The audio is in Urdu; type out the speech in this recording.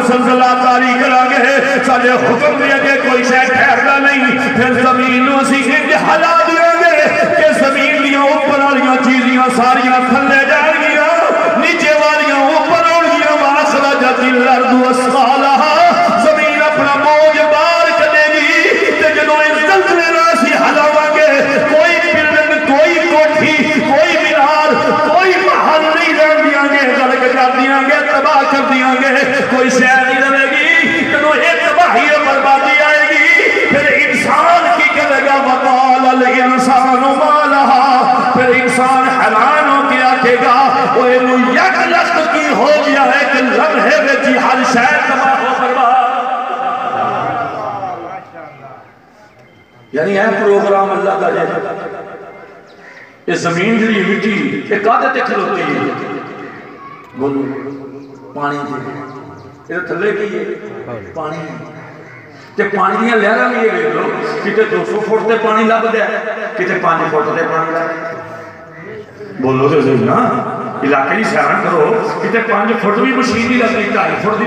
زلزلہ تاری کرا گے سارے حکم دیا گے کوئی شے ٹھہرنا نہیں پھر زمین نو اسی کے ہلا دیا گے کہ زمین دیاں اوپر والیاں چیزیاں ساریاں تھلے جان گیا نیچے والیاں اوپر اڑ گیا واخرجت الارض اثقالها زمین اپنا بوجھ بار کرے گی تے جدوں اس زلزلے نال اسی ہلاواں گے کوئی بلڈنگ کوئی کوٹھی کوئی مینار کوئی محل نہیں رہن دیاں گے غرق کر دیاں گے تباہ کر دیاں گے کوئی شے نہیں رہے گی جدوں ایک تباہی بربادی آئے گی پھر انسان کی کرے گا وقال الانسان ما لها پھر انسان حیران ہو کے آکھے گا وہ اینو یک لخت کی ہو گیا ہے کہ لمحے وچ ہی ہر شے تباہ ہو برباد یعنی ہے پروگرام اللہ کا جیسا اس زمین جڑی مٹی ایک عادت کھلوتی ہے بولو پانی دی یہ تھلے کی ہے پانی تے پانی دیاں لہراں بھی یہ ویکھ لو کتے 200 فٹ تے پانی لب دے کتے 5 فٹ تے پانی لب بولو تے صحیح نا علاقے دی سیاح کرو کتے 5 فٹ بھی مشین نہیں لگتی 2.5 فٹ دی